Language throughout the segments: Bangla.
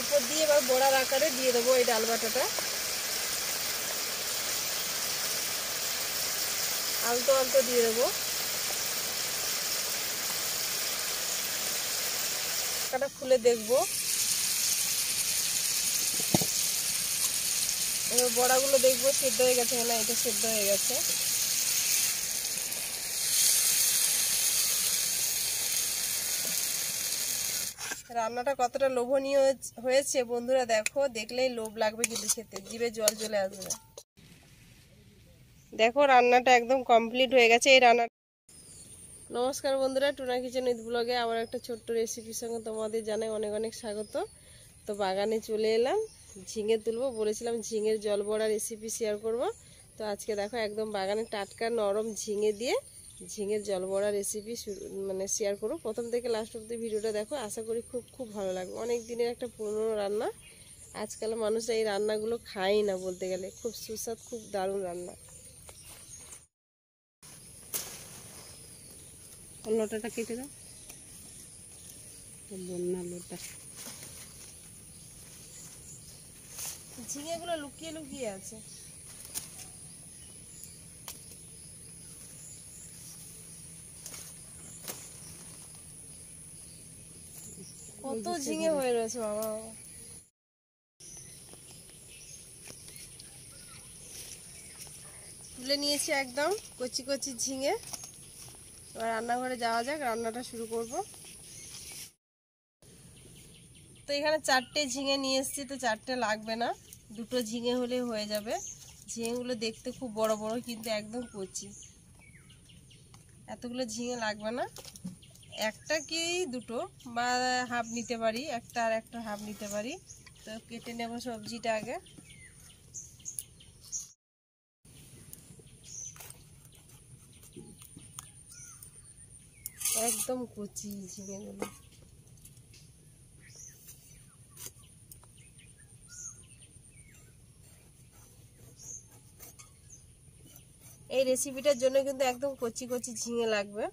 উপর দিয়ে এবার বড়ার আকারে দিয়ে দেবো এই ডাল বাটাটা। আলতো আলতো দিয়ে দেবো। ঢাকাটা খুলে দেখবো। এবার বড়াগুলো দেখবো সেদ্ধ হয়ে গেছে না। এটা সেদ্ধ হয়ে গেছে। রান্নাটা কতটা লোভনীয় হয়েছে বন্ধুরা, দেখো, দেখলেই লোভ লাগবে কিন্তু খেতে, জিভে জল চলে আসবে। দেখো রান্নাটা একদম কমপ্লিট হয়ে গেছে। এই রান্না। নমস্কার বন্ধুরা, টুনা কিচেন উইথ ব্লগে আবার একটা ছোট্ট রেসিপির সঙ্গে তোমাদের জানাই অনেক অনেক স্বাগত। তো বাগানে চলে এলাম, ঝিঙে তুলবো। বলেছিলাম ঝিঙের জল বড়া রেসিপি শেয়ার করব। তো আজকে দেখো একদম বাগানে টাটকা নরম ঝিঙে দিয়ে ঝিঙের জল বড়া রেসিপি শেয়ার করবো। প্রথম থেকে লাস্ট অব্দি ভিডিওটা দেখো, আশা করি খুব খুব ভালো লাগবে। অনেক দিনের একটা পুরনো রান্না। আজকাল মানুষ এই রান্নাগুলো খায়ই না বলতে গেলে। খুব সুস্বাদু, খুব দারুণ রান্না। লোটাটা কেটে দাও, বন্যা লোটা। ঝিঙেগুলো লুকিয়ে লুকিয়ে আছে। কত ঝিঙে হয়ে রয়েছে বাবা। তুলে নিয়েছি একদম কচি কচি ঝিঙে। এবার রান্নাঘরে যাওয়া যাক, রান্নাটা শুরু করব। তো এখানে 4টে ঝিঙে নিয়ে এসেছি। তো 4টে লাগবে না, 2টো ঝিঙে হলে হয়ে যাবে। ঝিঙেগুলো দেখতে খুব বড় বড় কিন্তু একদম কচি। এতগুলো ঝিঙে লাগবে না, একটা কি দুটো বা হাফ নিতে পারি, একটা আর একটা হাফ নিতে পারি। তো কেটে নেব সবজিটা আগে। একদম কচি ঝিঙেগুলো। এই রেসিপিটার জন্য কিন্তু একদম কচি কচি ঝিঙে লাগবে।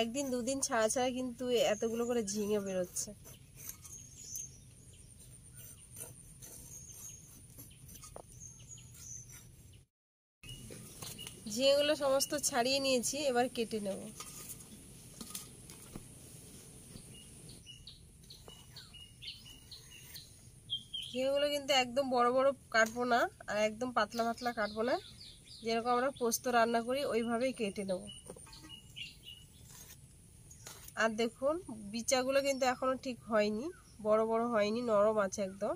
একদিন দুদিন ছাড়া ছাড়া কিন্তু এতগুলো করে ঝিঙে বেরোচ্ছে। ঝিঙেগুলো সমস্ত ছাড়িয়ে নিয়েছি, এবার কেটে নেব। ঝিঙেগুলো কিন্তু একদম বড় বড় কাটবো না, আর একদম পাতলা পাতলা কাটবো না। যেরকম আমরা পোস্ত রান্না করি ওইভাবেই কেটে নেব। আর দেখুন বিচাগুলো কিন্তু এখনো ঠিক হয়নি, বড় বড় হয়নি, নরম আছে একদম।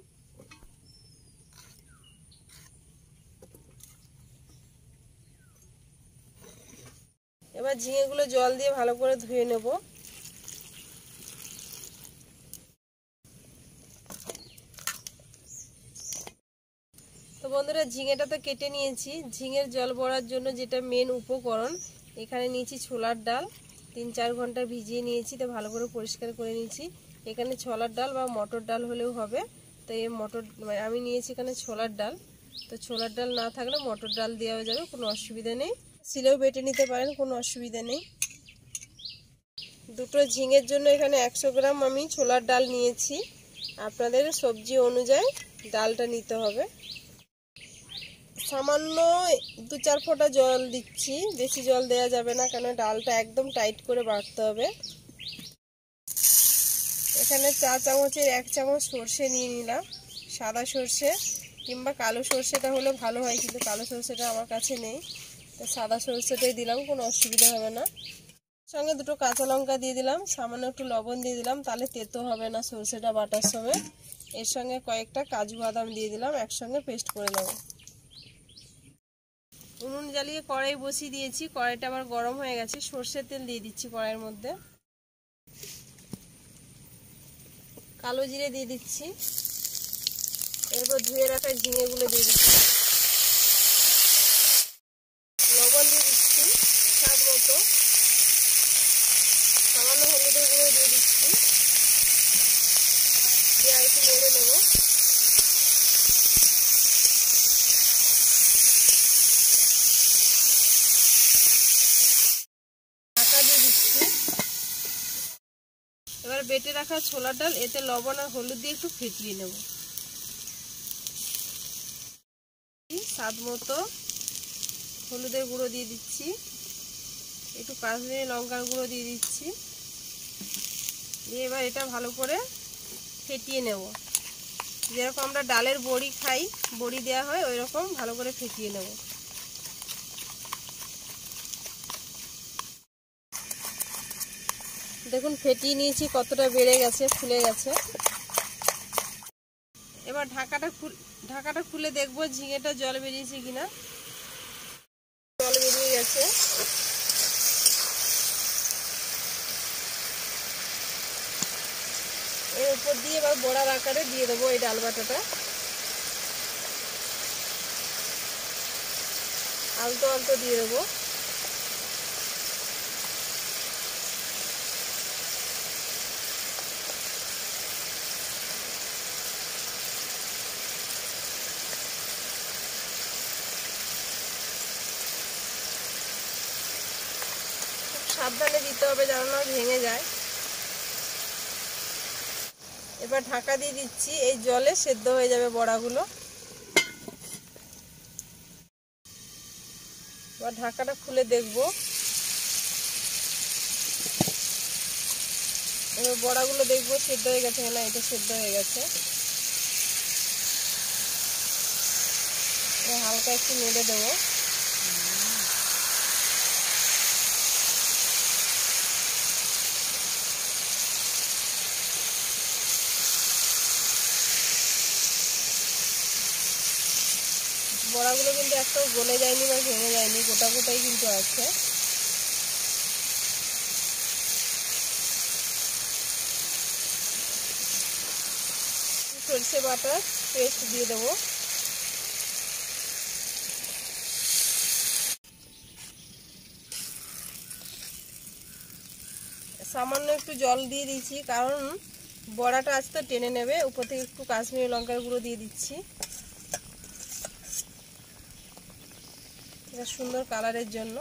এবার ঝিঙেগুলো জল দিয়ে ভালো করে ধুয়ে নেব। তো বন্ধুরা ঝিঙেটা তো কেটে নিয়েছি। ঝিঙের জল বড়ার জন্য যেটা মেন উপকরণ, এখানে নিয়েছি ছোলার ডাল। 3-4 ঘন্টা ভিজিয়ে নিয়েছি। তো ভালো করে পরিষ্কার করে নিয়েছি। এখানে ছোলার ডাল বা মটর ডাল হলেও হবে। তো এই আমি নিয়েছি এখানে ছোলার ডাল। তো ছোলার ডাল না থাকলে মটর ডাল দেওয়া যাবে, কোনো অসুবিধা নেই। শিলেও বেটে নিতে পারেন, কোনো অসুবিধা নেই। দুটো ঝিঙের জন্য এখানে 100 গ্রাম আমি ছোলার ডাল নিয়েছি। আপনাদের সবজি অনুযায়ী ডালটা নিতে হবে। সামান্য 2-4 ফোঁটা জল দিচ্ছি, বেশি জল দেওয়া যাবে না, কারণ ডালটা একদম টাইট করে বাটতে হবে। এখানে চা চামচের 1 চামচ সর্ষে নিয়ে নিলাম। সাদা সর্ষে কিংবা কালো সর্ষেটা হলে ভালো হয়, কিন্তু কালো সর্ষেটা আমার কাছে নেই। তো সাদা সর্ষেটাই দিলাম, কোনো অসুবিধা হবে না। সঙ্গে 2টো কাঁচা লঙ্কা দিয়ে দিলাম, সামান্য একটু লবণ দিয়ে দিলাম, তাহলে তেতো হবে না সর্ষেটা বাটার সময়। এর সঙ্গে কয়েকটা কাজু বাদাম দিয়ে দিলাম, একসঙ্গে পেস্ট করে নেব। উনুন জ্বালিয়ে কড়াই বসিয়ে দিয়েছি। কড়াইটা আবার গরম হয়ে গেছে। সর্ষের তেল দিয়ে দিচ্ছি কড়াইয়ের মধ্যে। কালো জিরে দিয়ে দিচ্ছি। এরপর ধুয়ে রাখা ঝিঙেগুলো দিয়ে দিচ্ছি। লবণ দিয়ে দিচ্ছি স্বাদ মতো। সামান্য হলুদের গুঁড়ো দিয়ে দিচ্ছি। দিয়ে আর একটু নেড়ে নেব। ঢাকা দিয়ে দিচ্ছি। এবার বেটে রাখা ছোলার ডাল এতে লবণ আর হলুদ দিয়ে একটু ফেটিয়ে নেব। স্বাদ মতো হলুদের গুঁড়ো দিয়ে দিচ্ছি, একটু কাশ্মীরি লঙ্কার গুঁড়ো দিয়ে দিচ্ছি, দিয়ে এবার এটা ভালো করে ফেটিয়ে নেব। যেরকম আমরা ডালের বড়ি খাই, বড়ি দেওয়া হয় ওই রকম ভালো করে ফেটিয়ে নেব। দেখুন ফেটিয়ে নিয়েছি, কতটা বেড়ে গেছে, ফুলে গেছে। এবার ঢাকাটা খুলে দেখবো ঝিঙেটা জল বেরিয়েছে কিনা। জল বেরিয়ে গেছে। এর উপর দিয়ে এবার বড়ার আকারে দিয়ে দেবো এই ডাল বাটাটা। আলতো আলতো দিয়ে দেবো। সাবধানে দিতে হবে যেন না ভেঙে যায়। এবার ঢাকা দিয়ে দিচ্ছি, এই জলে সেদ্ধ হয়ে যাবে বড়াগুলো। এবার ঢাকাটা খুলে দেখবো। এবার বড়াগুলো দেখবো সেদ্ধ হয়ে গেছে কিনা। এটা সেদ্ধ হয়ে গেছে। হালকা একটু নেড়ে দেবো। বড়াগুলো কিন্তু একটাও গলে যায়নি বা ভেঙে যায়নি, গোটা গোটাই কিন্তু আছে। সরষে বাটার পেস্ট দিয়ে দেবো। সামান্য একটু জল দিয়ে দিচ্ছি, কারণ বড়াটা আজ তো টেনে নেবে। উপর থেকে একটু কাশ্মীরি লঙ্কার গুঁড়ো দিয়ে দিচ্ছি, এটা সুন্দর কালারের জন্য।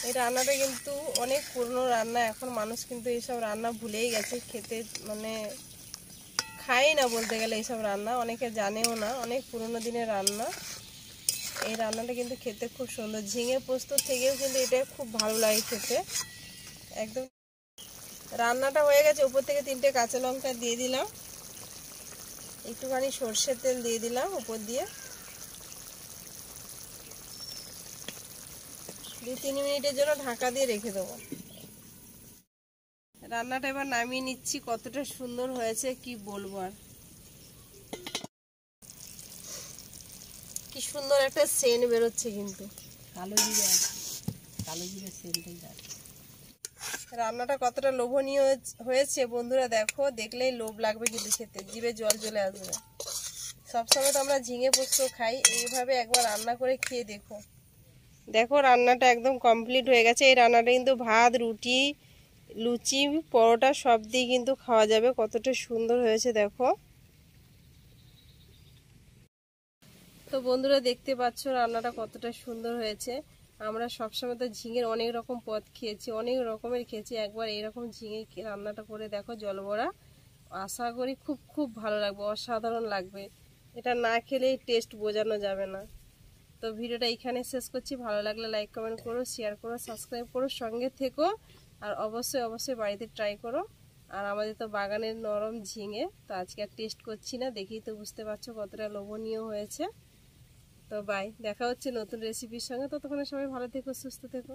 এই রান্নাটা কিন্তু অনেক পুরনো রান্না। এখন মানুষ কিন্তু এইসব রান্না ভুলেই গেছে, খেতে মানে খাই না বলতে গেলে। এইসব রান্না অনেকে জানেও না, অনেক পুরনো দিনের রান্না। এই রান্নাটা কিন্তু খেতে খুব সুন্দর। ঝিঙে পোস্ত থেকেও কিন্তু এটা খুব ভালো লাগে খেতে একদম। রান্নাটা হয়ে গেছে। উপর থেকে 3টে কাঁচা লঙ্কা দিয়ে দিলাম, একটুখানি সর্ষের তেল দিয়ে দিলাম উপর দিয়ে। 2-3 মিনিটের জন্য ঢাকা দিয়ে রেখে দেবো। রান্নাটা এবার নামিয়ে নিচ্ছি। কতটা সুন্দর হয়েছে কি বলবো আর। কি সুন্দর একটা সেন্ট বেরোচ্ছে কিন্তু। কালো জিরে আছে, কালো জিরে সেন্টটাই আছে। রান্নাটা কতটা লোভনীয় হয়েছে বন্ধুরা, দেখো। দেখলেই লোভ লাগবে কিন্তু খেতে, জিভে জল চলে আসবে। সবসময় তো আমরা ঝিঙে পোস্ত খাই, এইভাবে একবার রান্না করে খেয়ে দেখো। দেখো রান্নাটা একদম কমপ্লিট হয়ে গেছে। এই রান্নাটা কিন্তু ভাত, রুটি, লুচি, পরোটা সব দিয়ে কিন্তু খাওয়া যাবে। কতটা সুন্দর হয়েছে দেখো। তো বন্ধুরা দেখতে পাচ্ছ রান্নাটা কতটা সুন্দর হয়েছে। আমরা সবসময় তো ঝিঙের অনেক রকম পদ খেয়েছি, অনেক রকমের খেয়েছি। একবার এইরকম ঝিঙে রান্নাটা করে দেখো, জলবড়া। আশা করি খুব খুব ভালো লাগবে, অসাধারণ লাগবে। এটা না খেলেই টেস্ট বোঝানো যাবে না। তো ভিডিওটা এখানে শেষ করছি। ভালো লাগলে লাইক কমেন্ট করো, শেয়ার করো, সাবস্ক্রাইব করো, সঙ্গে থেকো। আর অবশ্যই অবশ্যই বাড়িতে ট্রাই করো। আর আমাদের তো বাগানের নরম ঝিঙে, তো আজকে আর টেস্ট করছি না, দেখেই তো বুঝতে পারছো কতটা লোভনীয় হয়েছে। তো বাই, দেখা হচ্ছে নতুন রেসিপির সঙ্গে। ততক্ষণে সবাই ভালো থেকো, সুস্থ থেকো।